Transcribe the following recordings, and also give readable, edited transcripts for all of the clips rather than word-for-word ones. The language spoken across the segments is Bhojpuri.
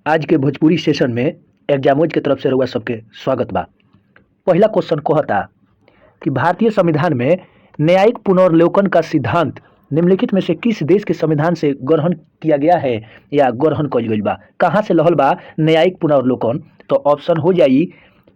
आज के भोजपुरी सेशन में एग्जामोज के तरफ से रउआ सबके स्वागत बा। पहला क्वेश्चन कहता कि भारतीय संविधान में न्यायिक पुनर्वलोकन का सिद्धांत निम्नलिखित में से किस देश के संविधान से ग्रहण किया गया है या ग्रहण कइल गइल बा। कहाँ से लहल बा न्यायिक पुनर्वलोकन? तो ऑप्शन हो जाई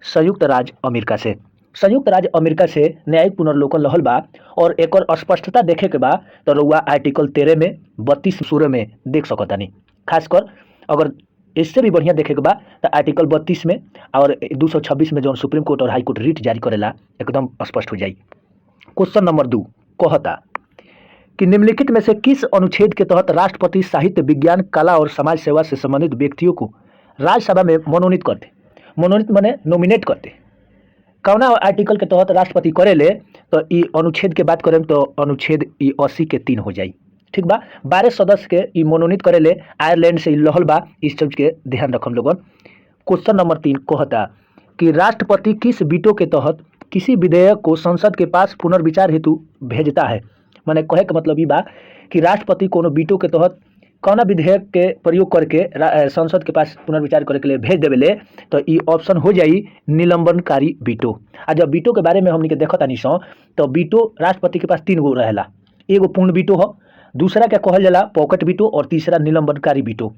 संयुक्त राज्य अमेरिका से। संयुक्त राज्य अमेरिका से न्यायिक पुनर्वलोकन लहल बा और एकर स्पष्टता देखे के बा तो रउआ आर्टिकल 13 में 32 सूर्य में देख सकतानी। खासकर अगर इससे भी बढ़िया देखे के बा तो आर्टिकल 32 में और 226 में जो सुप्रीम कोर्ट और हाई कोर्ट रीट जारी करेला एकदम स्पष्ट हो जाई। क्वेश्चन नंबर 2 कहता कि निम्नलिखित में से किस अनुच्छेद के तहत राष्ट्रपति साहित्य, विज्ञान, कला और समाज सेवा से संबंधित व्यक्तियों को राज्यसभा में मनोनीत करते? मनोनीत माने नॉमिनेट करते। कौना आर्टिकल के तहत राष्ट्रपति करेले? तो ई अनुच्छेद के बात करें तो अनुच्छेद 80 के 3 हो जाई। ठीक बा। 12 सदस्य के ई मनोनीत करेले। आयरलैंड से लहल बा, इस चीज के ध्यान रखम लोगन। क्वेश्चन नंबर 3 कहता कि राष्ट्रपति किस वीटो के तहत किसी विधेयक को संसद के पास पुनर्विचार हेतु भेजता है? माने कहे का मतलब ई बा कि राष्ट्रपति कोनो वीटो के तहत कौना विधेयक के प्रयोग करके संसद के पास पुनर्विचार करे के लिए भेज देवेले? तो ई ऑप्शन हो जाई निलंबनकारी वीटो। आ जब वीटो के बारे में हमनी के देखत आनी सो तो वीटो राष्ट्रपति के पास 3 गो रहेला। एगो पूर्ण वीटो हो, दूसरा क्या कहल जाला पॉकेट वीटो और तीसरा निलंबनकारी वीटो।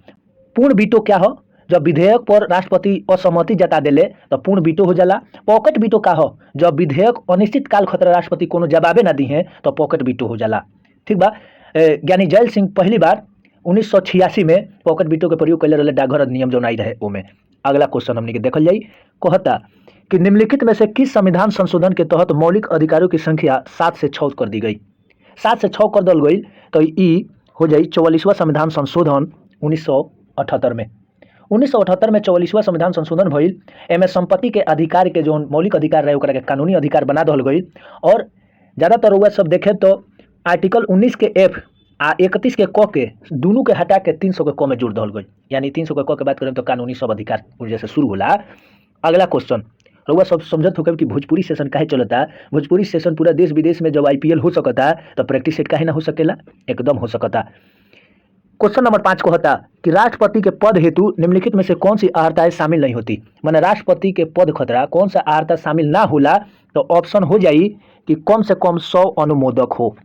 पूर्ण वीटो क्या हो? जब विधेयक पर राष्ट्रपति असहमति जता देले तो पूर्ण वीटो हो जाला। पॉकेट वीटो का हो? जब विधेयक अनिश्चित काल खतरा राष्ट्रपति कोनो जवाबे ना दी है तो पॉकेट वीटो हो जाला। ठीक बा। ज्ञानी जैल सिंह पहली बार 1986 में पॉकेट वीटो के प्रयोग कैले रहे, डाकघर अधिनियम जो आई रहे ओमे। अगला क्वेश्चन हमने के देखल जाई। कहता कि निम्नलिखित में से किस संविधान संशोधन के तहत मौलिक अधिकारों की संख्या 7 से 6 कर दी गई? 7 से 6 कर दल गई तो ई हो जाई 44वां संविधान संशोधन 1978 में। 1978 में 44वां संविधान संशोधन भइल। एमे संपत्ति के अधिकार के जो मौलिक अधिकार रहे ओकरा के कानूनी अधिकार बना दल गई। और ज़्यादातर वह सब देखे तो आर्टिकल 19 के एफ आ 31 के क के दोनों के हटा के 300 के क में जोड़ दल गई। यानी 300 के क के बात करें तो कानूनी सब अधिकार जैसे शुरू होला। अगला क्वेश्चन रउआ सब समझत होकर कि भोजपुरी सेशन काहे चलता। भोजपुरी सेशन पूरा देश विदेश में जब IPL हो सकता तो प्रैक्टिस सेट काहे ना हो सकेला? एकदम हो सकता। क्वेश्चन नंबर 5 कहता कि राष्ट्रपति के पद हेतु निम्नलिखित में से कौन सी अर्हताएं शामिल नहीं होती? माने राष्ट्रपति के पद खतरा कौन सा अर्हता शामिल ना होला? तो ऑप्शन हो जाई कि कम से कम 100 अनुमोदक हो।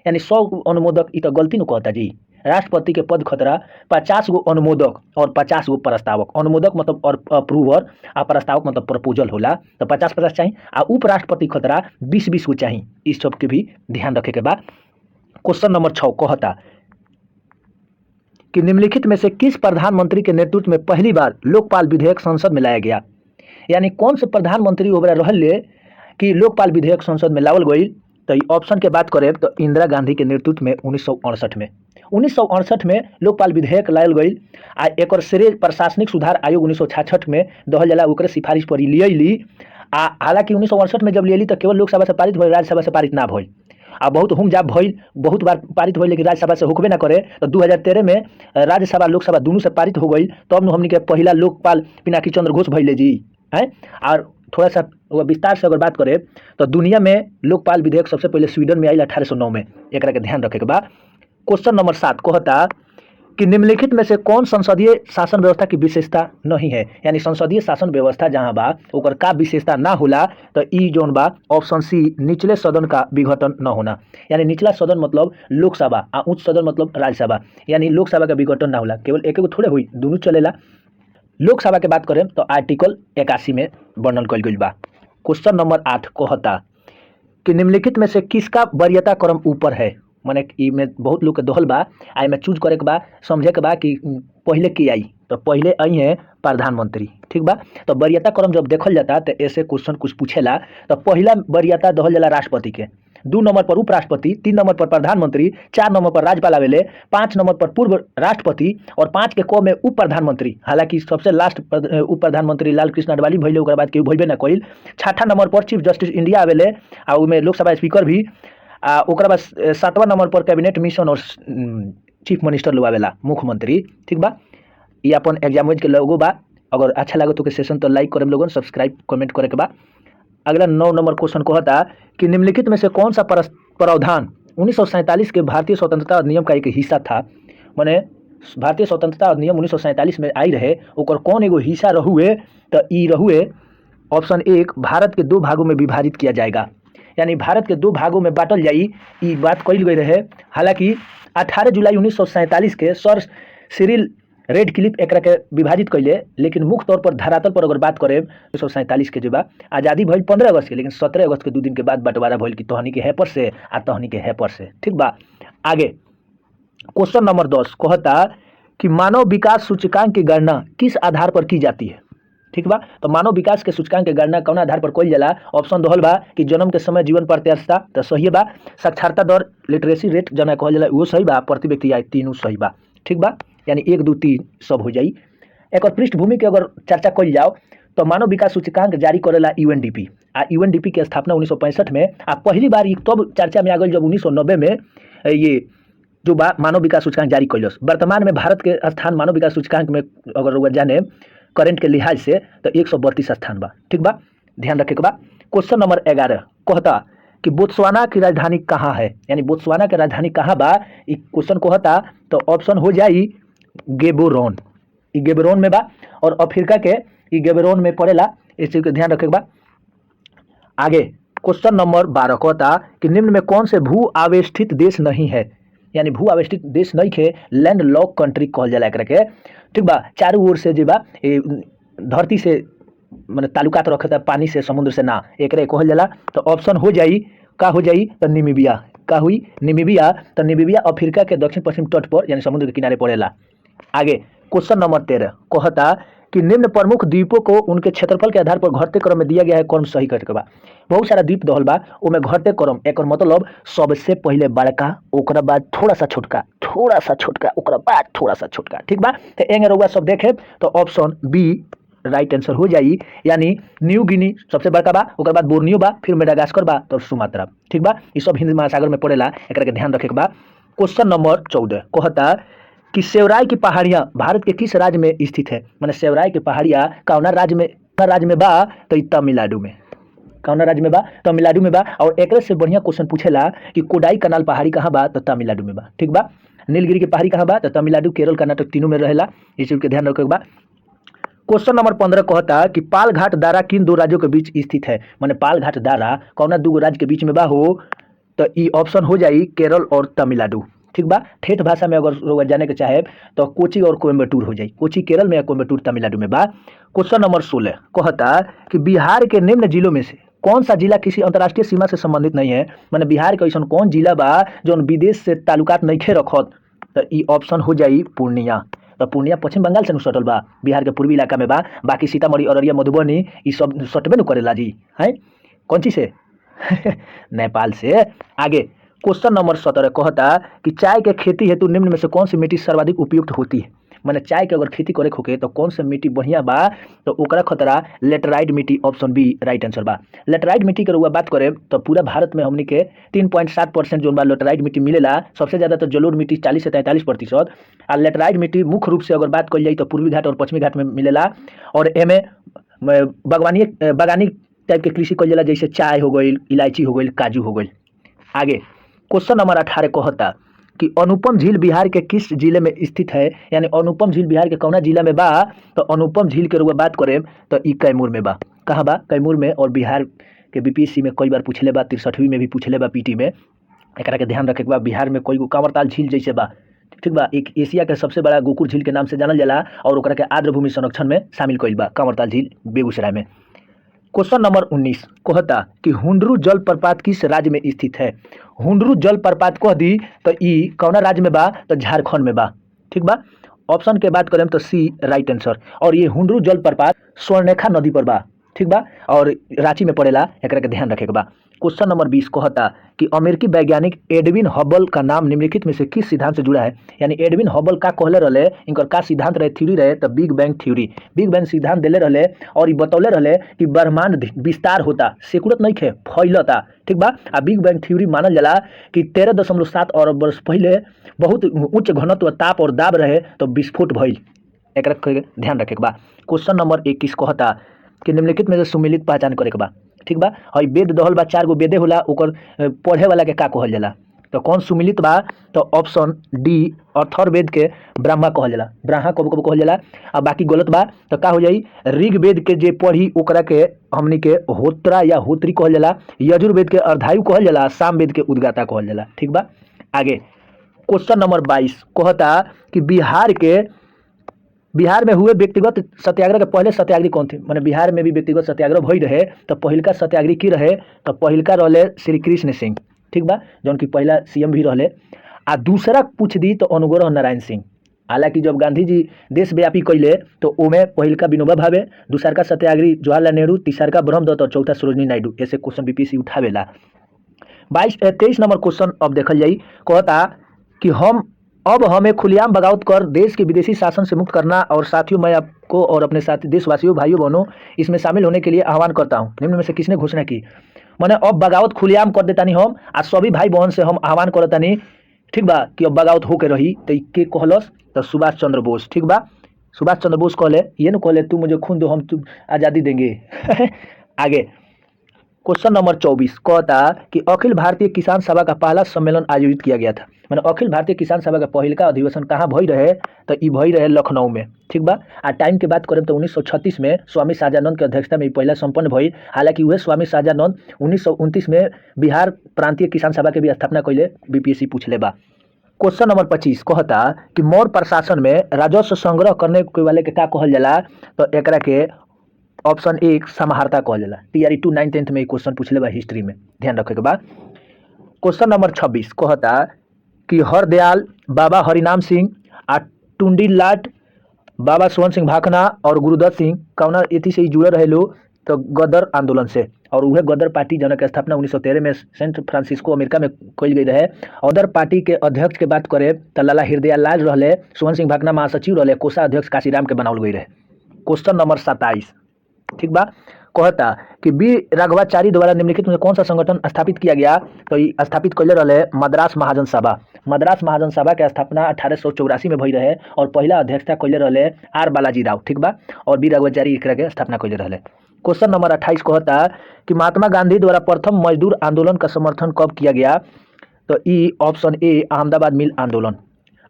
यानी 100 अनुमोदक, ई तो गलती न कहता जी। राष्ट्रपति के पद खतरा 50 गो अनुमोदक और 50 गो प्रस्तावक। अनुमोदक मतलब अप्रूवर आ प्रस्तावक मतलब प्रपोजल होला। तो 50-50 चाहिए। आ उपराष्ट्रपति खतरा 20-20 गो चाहिए। इस सब के भी ध्यान रखे के बाद क्वेश्चन नंबर 6 कहता कि निम्नलिखित में से किस प्रधानमंत्री के नेतृत्व में पहली बार लोकपाल विधेयक संसद में लाया गया? यानी कौन से प्रधानमंत्री ओकरा रहले कि लोकपाल विधेयक संसद में लावल गई? तो ऑप्शन के बात करें तो इंदिरा गांधी के नेतृत्व में 1968 में लोकपाल विधेयक लायल गई। आ एक श्रेय प्रशासनिक सुधार आयोग 1966 में दहल जाला, ओकरे सिफारिश पर लियली। आ हालांकि 1968 में जब लियली तो केवल लोकसभा से पारित भइल, राज्यसभा से पारित ना भइल। आ बहुत हुम जाप भइल, बहुत बार पारित भइल, लेकिन राज्यसभा से होकबे ना करे। तो 2013 में राज्यसभा लोकसभा दोनों से पारित हो गई। तब हमनी के पहला लोकपाल पिनाकी चंद्र घोष भइले जी हैं। और थोड़ा सा विस्तार से अगर बात करें तो दुनिया में लोकपाल विधेयक सबसे पहले स्वीडन में आई 1809 में। एक के ध्यान रखे के बाद क्वेश्चन नंबर 7 कहता कि निम्नलिखित में से कौन संसदीय शासन व्यवस्था की विशेषता नहीं है? यानी संसदीय शासन व्यवस्था जहां बा ओकर का विशेषता ना होला? तो ई जोन बा ऑप्शन सी निचले सदन का विघटन न होना। यानी निचला सदन मतलब लोकसभा आ उच्च सदन मतलब राज्यसभा। यानी लोकसभा का विघटन ना होला, केवल एक थोड़े हुई, दोनों चलेला। लोकसभा के बात करें तो आर्टिकल 81 में वर्णन कल गई बा। क्वेश्चन नंबर 8 कहता कि निम्नलिखित में से किसका वरीयता क्रम ऊपर है? माने में बहुत लोग के दोहल बा, आई में चूज करे के बा, समझे के बा कि पहले की आई। तो पहले आई है प्रधानमंत्री। ठीक बा। तो वरीयता क्रम जब देखल जाता तो ऐसे क्वेश्चन कुछ पूछेला। तो पहला वरीयता दहल जाला राष्ट्रपति के, 2 नंबर पर उपराष्ट्रपति, 3 नंबर पर प्रधानमंत्री, 4 नंबर पर राज्यपाल आवेले, 5 नंबर पर पूर्व राष्ट्रपति और 5 के क में उप प्रधानमंत्री। हालांकि सबसे लास्ट उप प्रधानमंत्री लाल कृष्ण अडवाणी भइले, ओकरा बाद केहू भइबे ना कइल। 6ठा नंबर पर चीफ जस्टिस इंडिया आवेले आ उमे लोकसभा स्पीकर भी। ओकरा बाद 7वां नंबर पर कैबिनेट मिशन और चीफ मिनिस्टर लोग आवेला, मुख्यमंत्री। ठीक बा। ये अपन एग्जामोज के लोगो बा। अगर अच्छा लगे तो के सेशन तो लाइक करें लोगन, सब्सक्राइब कमेंट करे के बा। अगला 9 नंबर क्वेश्चन कहता कि निम्नलिखित में से कौन सा प्रावधान 1947 के भारतीय स्वतंत्रता अधिनियम का एक हिस्सा था? माने भारतीय स्वतंत्रता अधिनियम 1947 में आई रहे ओकर कौन एगो हिस्सा रहुए तो ई रहुए ऑप्शन 1 भारत के 2 भागों में विभाजित किया जाएगा, यानी भारत के 2 भागों में बांटल जाई, ई बात कही गई रहे। हालांकि 18 जुलाई 1947 के सर सिरिल रेडक्लिफ एकरा के विभाजित कैले, लेकिन मुख्य तौर पर धरातल पर अगर बात करें 1947 के जो बा आज़ादी भइल 15 अगस्त के, लेकिन 17 अगस्त के 2 दिन के बाद बंटवारा भइल कि तहनी के हैपर से आ तहनी के हैपर से। ठीक बा, आगे क्वेश्चन नंबर 10 कहता कि मानव विकास सूचकांक की गणना किस आधार पर की जाती है। ठीक बा, तो मानव विकास के सूचकांक के गणना कौन आधार पर कइल जाला। ऑप्शन दोहल बा कि जन्म के समय जीवन प्रत्याशा तो सही बा, साक्षरता दर लिटरेसी रेट जना कहल जाला वो सही बा, प्रति व्यक्ति आय तीनों सही बा। ठीक बा, यानी 1 2 3 सब हो जाई। एक पृष्ठभूमि के अगर चर्चा कइल जाओ तो मानव विकास सूचकांक जारी करेला यूएनडीपी आ यूएनडीपी के स्थापना 1965 में आ पहली बार ये तब चर्चा में आ गई जब 1990 में ये जो बा मानव विकास सूचकांक जारी कैलस। वर्तमान में भारत के स्थान मानव विकास सूचकांक में अगर जाने करेंट के लिहाज से तो 132 स्थान बा। ठीक बा, ध्यान रखे के बा। क्वेश्चन नंबर 11 कहता कि बोत्सवाना की राजधानी कहाँ है, यानी बोत्सवाना की राजधानी कहाँ बा। ई क्वेश्चन कहता तो ऑप्शन हो जाई गेबोरोन, ई गेबोरोन में बा और अफ्रीका के ई गेबोरोन में पड़ेला, इस चीज का ध्यान रखे के बा। आगे क्वेश्चन नंबर 12 कहता कि निम्न में कौन से भू आवेष्टित देश नहीं है, यानी भू आवेष्टित देश नहीं खे लैंड लॉक कंट्री कहल जाला एकरा के। ठीक बा, चारों ओर से जे बा धरती से माने ताल्लुकात रखता पानी से समुद्र से ना, एकरे कहल जाला। तो ऑप्शन हो जाई का हो जाई तो निमीबिया, का हुई निमीबिया। तो निमीबिया अफ्रीका के दक्षिण पश्चिम तट पर यानी समुद्र के किनारे पड़ेला। आगे क्वेश्चन नंबर 13 कहता कि निम्न प्रमुख द्वीपों को उनके क्षेत्रफल के आधार पर घटते क्रम में दिया गया है, कौन सही करके बा। बहुत सारा द्वीप दहल बा ओमे घटते क्रम, एक मतलब सबसे पहले बड़का ओकरा बाद थोड़ा सा छोटका ओकरा बाद थोड़ा सा छोटका। ठीक बा, तो एंगे रउआ सब देखे तो ऑप्शन बी राइट आंसर हो जाई, यानी न्यू गिनी सबसे बड़का बा, ओकर बाद बोर्नियो बा, फिर मेडागास्कर बा, तो सुमात्रा। ठीक बा, ये सब हिंद महासागर में पड़ेला, एकरा के ध्यान रखे के बा। क्वेश्चन नंबर 14 कहता कि सेवराय की पहाड़ियां भारत के किस राज्य में स्थित है, माने सेवराय की पहाड़ियां कौना राज्य में बा तो तमिलनाडु में, कौना राज्य में बा तमिलनाडु में बा। और एक से बढ़िया क्वेश्चन पूछेला कि कोडाई कनाल पहाड़ी कहाँ बा तो तमिलनाडु में बा। ठीक बा, नीलगिरी की पहाड़ी कहाँ बा तो तमिलनाडु, केरल, कर्नाटक तीनों में रहेला, इस चीज के ध्यान रखे के बा। क्वेश्चन नंबर 15 कहता कि पालघाट दारा किन 2 राज्यों के बीच स्थित है, माने पालघाट दारा कौना 2 राज्य के बीच में बा हो, तो ई ऑप्शन हो जाई केरल और तमिलनाडु। ठीक बा, ठेठ भाषा में अगर लोग जाने के चाहे तो कोची और कोयम्बटूर हो जाए, कोची केरल में या कोयम्बटूर तमिलनाडु में बा। क्वेश्चन नंबर 16 कहता कि बिहार के निम्न जिलों में से कौन सा जिला किसी अंतर्राष्ट्रीय सीमा से संबंधित नहीं है, माने बिहार के ऐसा कौन जिला बा जो विदेश से ताल्लुकात नहीं खे रखत, तो ई ऑप्शन हो जाई पूर्णिया। तो पूर्णिया पश्चिम बंगाल से सटल बा, बिहार के पूर्वी इलाका में बा, बाकी सीतामढ़ी, अररिया, मधुबनी ये सब सटबे न करेला जी, है कौन चीज से नेपाल से। आगे क्वेश्चन नंबर 17 कहता कि चाय के खेती हेतु निम्न में से कौन सी मिट्टी सर्वाधिक उपयुक्त होती है, माने चाय के अगर खेती करे होके तो कौन सा मिट्टी बढ़िया बा, तो ओकरा खतरा लेटराइट मिट्टी, ऑप्शन बी राइट आंसर बा। लेटराइट मिट्टी के रुआ बात करें तो पूरा भारत में हमनी के 3.7% जो बा लेटराइट मिट्टी मिलेला, सबसे ज्यादा तो जलोढ़ मिट्टी 40 से 43%। आ लेटराइट मिट्टी मुख्य रूप से अगर बात कल जाए तो पूर्वी घाट और पश्चिमी घाट में मिलेला, और एमे बागानी टाइप के कृषि कल जाला, जैसे चाय हो गई, इलायची हो गई, काजू हो गई। आगे क्वेश्चन नंबर 18 कहता कि अनुपम झील बिहार के किस जिले में स्थित है, यानी अनुपम झील बिहार के कौना जिला में बा, तो अनुपम झील के रुआ बात करें तो ई कैमूर में बा। कहाँ बा, कैमूर में। और बिहार के बीपीएससी में कई बार पूछले बा, 63वीं में भी पूछले बा, पीटी में, एकरा के ध्यान रखे के बा। बिहार में कोई कांवरताल झील जैसे बा, ठीक बा, एक एशिया के सबसे बड़ा गोकुर झील के नाम से जानल जाला, और ओकरा के आर्द्र भूमि संरक्षण में शामिल कइल बा कांवरताल झील बेगूसराय में। क्वेश्चन नंबर 19 कहता कि हुंडरू जलप्रपात किस राज्य में स्थित है। हुंडरू जलप्रपात कह दी तो ई कौना राज्य में बा, तो झारखंड में बा। ठीक बा, ऑप्शन के बात करें तो सी राइट आंसर। और ये हुंडरू जलप्रपात स्वर्णरेखा नदी पर बा। ठीक बा, और रांची में पड़ेला, एकरा के ध्यान रखे के बा। क्वेश्चन नंबर 20 कहता कि अमेरिकी वैज्ञानिक एडविन हबल का नाम निम्नलिखित में से किस सिद्धांत से जुड़ा है, यानी एडविन हबल का कहले रहे, इनकर का सिद्धांत रहे, थ्योरी रहे, तो बिग बैंग थ्योरी, बिग बैंग सिद्धांत दिले रहे, और ये बतौले रहे कि ब्रह्मांड विस्तार होता, सिकुड़त नहीं खे, फैलता। ठीक बा, आ बिग बैंग थ्योरी मानल जाला कि 13.7 अरब वर्ष पहले बहुत उच्च घनत्व, ताप और दाब रहे तो विस्फोट भइल, एकरा ध्यान रखे के बा। क्वेश्चन नंबर 21 कहता कि निम्नलिखित में से सुमिलित पहचान करे के बा। ठीक बा, हई वेद दहल बा, 4 गो वेदे होला, ओकर पढ़े वाला के का कहल जाला, तो कौन सुमिलित बा? तो ऑप्शन डी अथर्ववेद के ब्रह्मा कहल जाला, ब्रह्मा कब कब कहल जाला। आ बाकी गलत बा तो का हो जाई? ऋग्वेद के जे पढ़ी ओकरा के हमनी के होत्रा या होत्री कहल जाला, यजुर्वेद के अर्धायु कहल जाला, सामवेद के उद्गाता कहल जाला। ठीक बा। आगे क्वेश्चन नंबर 22 कहता कि बिहार में हुए व्यक्तिगत सत्याग्रह के पहले सत्याग्रही कौन थे? माने बिहार में भी व्यक्तिगत सत्याग्रह भई रहे तो पहिलका सत्याग्रही की रहे? तो पहिलका रहले श्री कृष्ण सिंह। ठीक बा, जौन की पहला सीएम भी रहले। आ दूसरा पूछ दी तो अनुग्रह नारायण सिंह। हालांकि जब गांधी जी देशव्यापी कैले तो ओमे पहिलका विनोबा भावे, दूसरका सत्याग्रही जवाहरलाल नेहरू, तीसरका ब्रह्मदत्त और चौथा सरोजिनी नायडू। ऐसे क्वेश्चन बीपीएससी उठावेला। 23 नंबर क्वेश्चन अब देखल जाई। कहता कि हमें खुलेआम बगावत कर देश के विदेशी शासन से मुक्त करना, और साथियों मैं आपको और अपने साथी देशवासियों भाइयों बहनों इसमें शामिल होने के लिए आह्वान करता हूं। निम्न में से किसने घोषणा की? मैंने अब बगावत खुलेआम कर देतानी हम, आ सभी भाई बहन से हम आह्वान करतानी, ठीक बा, कि अब बगावत होके रही। तो के कहलस? तो सुभाष चंद्र बोस। ठीक बा, सुभाष चंद्र बोस कहले, ये न कहले तू मुझे खून दो हम तू आज़ादी देंगे। आगे क्वेश्चन नंबर 24 कहता कि अखिल भारतीय किसान सभा का पहला सम्मेलन आयोजित किया गया था। मैंने अखिल भारतीय किसान सभा का पहिलका अधिवेशन कहाँ भई रहे? तो ई भई रहे लखनऊ में। ठीक बा। आ टाइम के बात करें तो 1936 में स्वामी साजानंद के अध्यक्षता में पहला संपन्न भई। हालांकि वह स्वामी साजानंद 1929 में बिहार प्रांतीय किसान सभा के भी स्थापना कैले। बीपीएससी पूछ ले बा। क्वेश्चन नंबर 25 कहता कि मौर्य प्रशासन में राजस्व संग्रह करने के वाले के का कहल जाला? तो एकरा के ऑप्शन 1 समाहर्ता कहल जाला। टीआरई 2 9th 10th में क्वेश्चन पूछले बा हिस्ट्री में, ध्यान रखे के बा। क्वेश्चन नंबर 26 कहता कि हरदयाल, बाबा हरिनाम सिंह, आ टुंडी लाट, बाबा सोहन सिंह भाखना और गुरुदत्त सिंह कौना एथी से जुड़े रहे लोग? तो गदर आंदोलन से। और वह गदर पार्टी जन के स्थापना 1913 में सेंट फ्रांसिस्को अमेरिका में कल गई रहे। गदर पार्टी के अध्यक्ष के बात करे तो लाला हृदयाल लाल रहले, सोहन सिंह भाखना महासचिव रहले, कोषाध्यक्ष काशीराम के बनावल गई रहे। क्वेश्चन नंबर 27 ठीक बा, कहता कि बी राघवाचारी द्वारा निम्नलिखित में कौन सा संगठन स्थापित किया गया? तो ये स्थापित कैले रहे मद्रास महाजन सभा। मद्रास महाजन सभा के स्थापना 1884 में भई रहे और पहला अध्यक्षता कैले रहे आर बालाजी राव। ठीक बा, और बी राघवाचारी एकरा के स्थापना कैले रहे। क्वेश्चन नंबर 28 कहता कि महात्मा गांधी द्वारा प्रथम मजदूर आंदोलन का समर्थन कब किया गया? तो ई ऑप्शन ए अहमदाबाद मिल आंदोलन।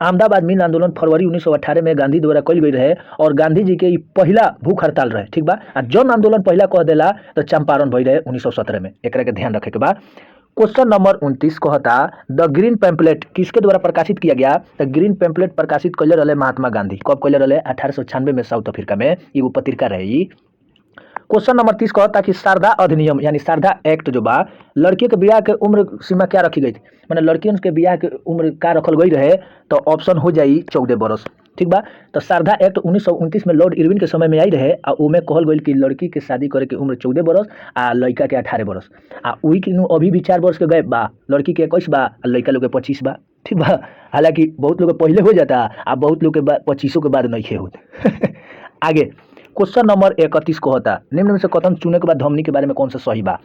अहमदाबाद मिल आंदोलन फरवरी 1918 में गांधी द्वारा कल गई रहे और गांधी जी के पहला भूख हड़ताल रहे। ठीक बा, जन आंदोलन पहला कह देला तो चंपारण भई रहे 1917 में। एकरा के ध्यान रखे के बा। क्वेश्चन नंबर 29 कहता द ग्रीन पैम्पलेट किसके द्वारा प्रकाशित किया गया? तो ग्रीन पैम्पलेट प्रकाशित कैले रहे महात्मा गांधी। कब कैले रहे? 1896 में साउथ अफ्रीका में एगो पत्रिका रही। क्वेश्चन नंबर 30 कहता कि शारदा अधिनियम यानी शारदा एक्ट जो बा, लड़की के ब्याह के उम्र सीमा क्या रखी गई थी? मैंने लड़कियों के ब्याह के उम्र क्या रखल गई रहे? तो ऑप्शन हो जाई 14 बरस। ठीक बा, तो शारदा एक्ट 1929 में लॉर्ड इरविन के समय में आई रहे आ ओमे कहल गई कि लड़की के शादी करे के उम्र 14 बरस आ लड़का के 18 बरस। आ वही के अभी भी 4 वर्ष के गए बा, लड़की के 21 बा आ लड़का लोग के 25 बा। ठीक बा, हालांकि बहुत लोग पहले हो जाता आ बहुत लोग के 25 के बाद नहीं होता। आगे क्वेश्चन नंबर 31 कहता निम्न में से कथन चुने के बाद धमनी के बारे में कौन सा सही बा?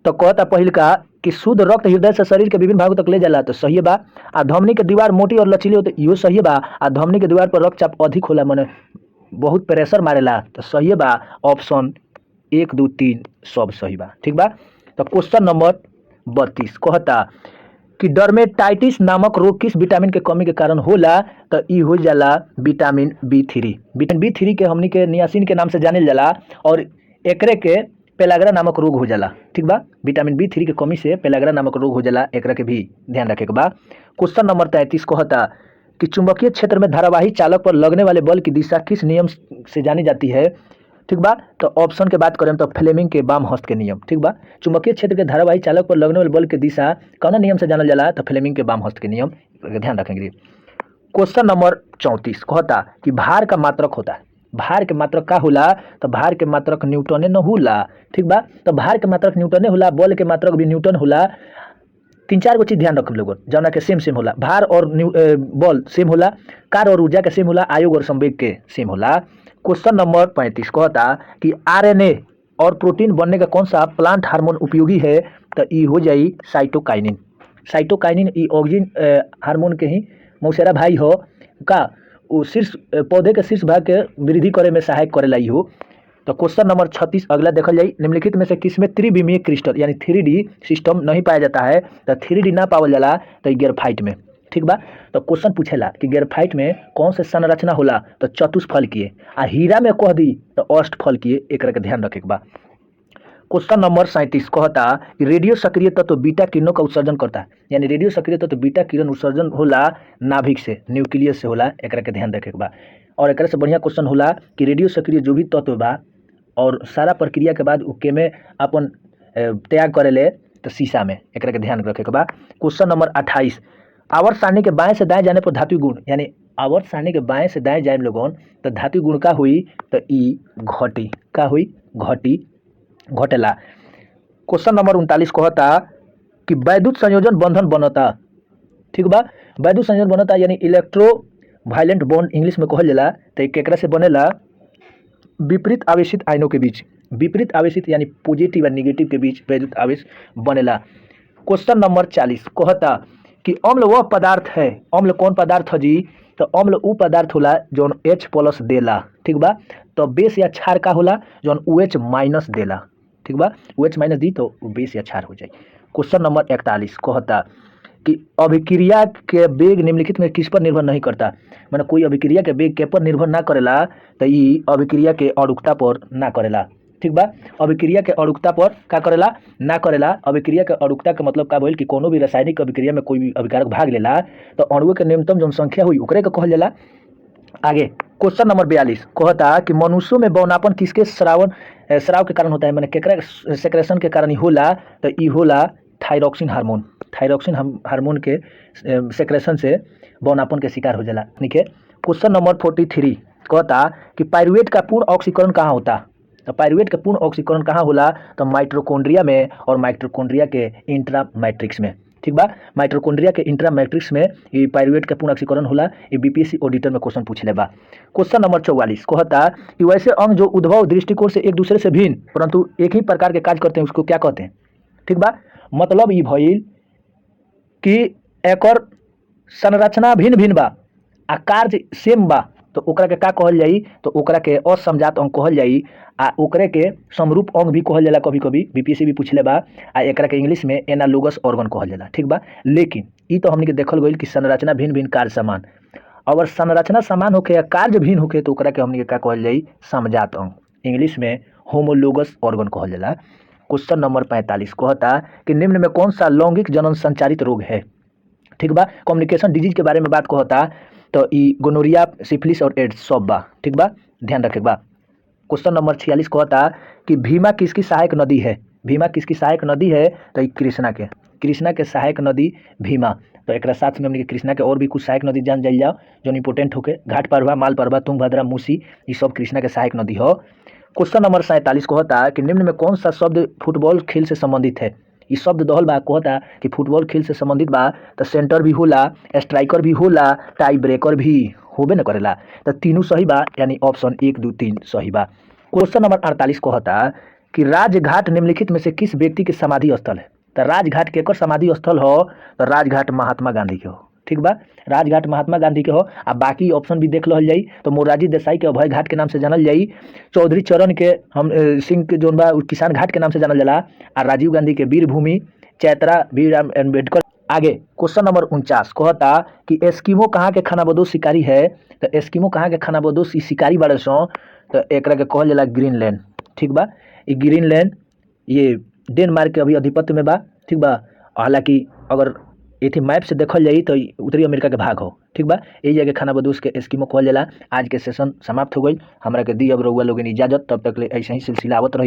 तो कहता पहिल का कि शुद्ध रक्त हृदय से शरीर के विभिन्न भागों तक ले जाला, तो सही बा। आ धमनी के दीवार मोटी और लचीली होते, इहो सही बा। आ धमनी के दीवार पर रक्तचाप अधिक होला, माने बहुत प्रेशर मारेला, तो सही बा। ऑप्शन 1 2 3 सब सही बा। ठीक बा, तो क्वेश्चन नंबर 32 कहता कि डर्मेटाइटिस नामक रोग किस विटामिन के कमी के कारण होला? तो ई हो जाला विटामिन B3। विटामिन B3 के हमनी के नियासिन के नाम से जानल जाला और एकरे के पेलाग्रा नामक रोग हो जाला। ठीक बा, विटामिन B3 के कमी से पेलाग्रा नामक रोग हो जाला, एकरा के भी ध्यान रखे के बा। क्वेश्चन नंबर 33 कहता कि चुंबकीय क्षेत्र में धारावाही चालक पर लगने वाले बल की दिशा किस नियम से जानी जाती है? ठीक बा, तो ऑप्शन के बात करें तो फ्लेमिंग के वाम हस्त के नियम। ठीक बा, चुंबकीय क्षेत्र के धारावाही चालक पर लगने वाले बल की दिशा कौन नियम से जानल जाला? तो फ्लेमिंग के वाम हस्त के नियम, ध्यान रखेंगे। क्वेश्चन नंबर 34 कहता कि भार का मात्रक होता है, भार के मात्रक का होला? तो भार के मात्रक न्यूटने न होला। ठीक बा, तो भार के मात्रक न्यूटने होला, बल के मात्रक भी न्यूटन होला। 3-4 गो चीज ध्यान रखब लोगन, जौना के सेम होला। भार और बल सेम होला, कार्य और ऊर्जा के सेम होला, आयोग और संवेग के सेम होला। क्वेश्चन नंबर 35 कहता कि आरएनए और प्रोटीन बनने का कौन सा प्लांट हार्मोन उपयोगी है? तो ई हो जाई साइटोकाइनिन। साइटोकाइनिन ई ऑक्सिन हार्मोन के ही मौसेरा भाई हो का, वो शीर्ष पौधे के शीर्ष भाग के वृद्धि करे में सहायक करेला। ई हो तो क्वेश्चन नंबर 36 अगला देखल जाई, निम्नलिखित में से किसमें त्रिविमीय क्रिस्टल यानी 3D सिस्टम नहीं पाया जाता है। तो 3D ना पावल जाला तो ग्रेफाइट में। ठीक बा। तो क्वेश्चन पूछेला कि ग्रेफाइट में कौन से संरचना होला, तो चतुष्फल किए, आ हीरा में कह दी तो अष्टफल किए। एक के ध्यान रखे के बा। क्वेश्चन नंबर 37 कहता कि रेडियो सक्रिय तत्व बीटा किरणों का उत्सर्जन करता है, यानी रेडियो सक्रिय तत्व बीटा किरण उत्सर्जन होला नाभिक से, न्यूक्लियस से होला। एक के ध्यान रखे के बा। और एक से बढ़िया क्वेश्चन होला कि रेडियो सक्रिय जो भी तत्व बा और सारा प्रक्रिया के बाद उके में अपन त्याग करेले तो शीशा में। एक के ध्यान रखे के बा। क्वेश्चन नंबर 28, आवर्त सारणी के बाएं से दाएं जाने पर धातु गुण, यानी आवर्त सारणी के बाएं से दाएं जाए लोगन तो धातु गुण का हुई, तो ई घटी। का हुई? घटी, घटेला। क्वेश्चन नंबर 39 कहता कि वैद्युत संयोजन बंधन बनता। ठीक बा। वैद्युत संयोजन बनता यानी इलेक्ट्रो वायलेंट बॉन्ड इंग्लिश में कहल जाला। तो केकरा से बनेला? विपरीत आवेशित आयनों के बीच, विपरीत आवेशित यानी पॉजिटिव और नेगेटिव के बीच वैद्युत आवेश बनेला। क्वेश्चन नंबर 40 कहता कि अम्ल वह पदार्थ है, अम्ल कौन पदार्थ है जी? तो अम्ल उ पदार्थ होला जौन H+ देला। ठीक बा। तो बेस या क्षार का होला जौन OH- देला। ठीक बा। OH- दी तो बेस या क्षार हो जाए। क्वेश्चन नंबर 41 कहता कि अभिक्रिया के वेग निम्नलिखित में किस पर निर्भर नहीं करता, माने कोई अभिक्रिया के वेग के पर निर्भर ना करेला, तो ई अभिक्रिया के अणुकता पर ना करेला। ठीक बा। अभिक्रिया के अणुकता पर का करेला? ना करेला। अभिक्रिया के अणुकता के मतलब का बोल कि कोनो भी रासायनिक अभिक्रिया में कोई भी अभिकारक भाग लेला तो अणुओं के न्यूनतम जो संख्या हुई ओकरे के कहल जाला। आगे क्वेश्चन नंबर 42 कहता कि मनुष्यों में बौनापन किसके स्राव के कारण होता है, माने केकरा सेक्रेशन के कारण ही होला, तो ई होला थायरॉक्सिन हार्मोन। थायरॉक्सिन हार्मोन के सेक्रेशन से बौनापन के शिकार हो जाला। ठीक है। क्वेश्चन नंबर 43 कहता कि पाइरुवेट का पूर्ण ऑक्सीकरण कहाँ होता? तो पाइरुवेट का पूर्ण ऑक्सीकरण कहाँ होला? तो माइटोकॉन्ड्रिया में और माइटोकॉन्ड्रिया के इंट्रा मैट्रिक्स में। ठीक बा। माइटोकॉन्ड्रिया के इंट्रा मैट्रिक्स में ये पाइरुवेट का पूर्ण ऑक्सीकरण होला। ये बीपीएससी ऑडिटर में क्वेश्चन पूछ ले बा। क्वेश्चन नंबर 44 कहता कि वैसे अंग जो उद्भव दृष्टिकोण से एक दूसरे से भिन्न परंतु एक ही प्रकार के कार्य करते हैं उसको क्या कहते हैं? ठीक बा। मतलब ई भइल कि एकर संरचना भिन्न भिन्न बा आ कार्य सेम बा, तो ओकरा के का कहल जाई? तो ओकरा के असमजात अंग कहल जाई। आ ओकरे के समरूप अंग भी कहल जाला। कभी कभी बीपीएससी भी पूछले बा। आ एकरा के इंग्लिश में एनालोगस ऑर्गन कहल जाला। ठीक बा। लेकिन ई तो हमनी के देखल गइल कि संरचना भिन्न भिन्न कार्य समान। अगर संरचना समान होके या कार्य भिन्न होके तो ओकरा के हमनी के का कहल जाई? समजात अंग, इंग्लिश में होमोलोगस ऑर्गन कहल जाला। क्वेश्चन नंबर 45 कहता कि निम्न में कौन सा लैंगिक जनन संचारित रोग है? ठीक बा। कम्युनिकेशन डिजीज के बारे में बात कहता तो ई गोनोरिया, सिफिलिस और एड्स सब बा। ठीक बा। ध्यान रखे बा। क्वेश्चन नंबर 46 कहता कि भीमा किसकी सहायक नदी है? भीमा किसकी सहायक नदी है? तो कृष्णा के, कृष्णा के सहायक नदी भीमा। तो एक साथ में हमने कृष्णा के और भी कुछ सहायक नदी जान जाइल जाओ जो इंपोर्टेंट होके, घाटप्रभा, मालप्रभा, तुंगभद्रा, मूसी, ये सब कृष्णा के सहायक नदी हो। क्वेश्चन नंबर 47 कहता कि निम्न में कौन सा शब्द फुटबॉल खेल से संबंधित है? ये शब्द दहल बा। कहता कि फुटबॉल खेल से संबंधित बा तो सेंटर भी होला, स्ट्राइकर भी होला, टाई ब्रेकर भी होबे न करेला। तो तीनों सही बा, यानी ऑप्शन 1, 2, 3 सही बा। क्वेश्चन नंबर 48 कहता कि राजघाट निम्नलिखित में से किस व्यक्ति के समाधि स्थल है? तो राजघाट केकर समाधि स्थल हो? तो राजघाट महात्मा गांधी के हो। ठीक बा। राजघाट महात्मा गांधी के हो। आ बाकी ऑप्शन भी देख लहल जाई तो मोरारजी देसाई के अभय घाट के नाम से जानल जाई, चौधरी चरण के हम सिंह के जोन बा किसान घाट के नाम से जानल जाला, आ राजीव गांधी के वीर भूमि, चैत्रा भीमराव अम्बेडकर। आगे क्वेश्चन नंबर 49 कहता कि एस्किमो कहाँ के खानाबदोश शिकारी है? तो एस्किमो कहाँ के खानाबदोश शिकारी बाड़े सो? तो एकरा के कहल जाला ग्रीनलैंड। ठीक बा। ये ग्रीनलैंड ये डेनमार्क के अभी अधिपत्य में बा। ठीक बा। हालांकि अगर एथी मैप से देखल जाई तो उत्तरी अमेरिका के भाग हो। ठीक बा। यही जगह खानाबदोश के एस्किमो कहल जाला। आज के सेशन समाप्त हो गई। हमरा के दी अब रउआ लोगन इजाजत, तब तक ले ऐसे ही सिलसिला आवत रही।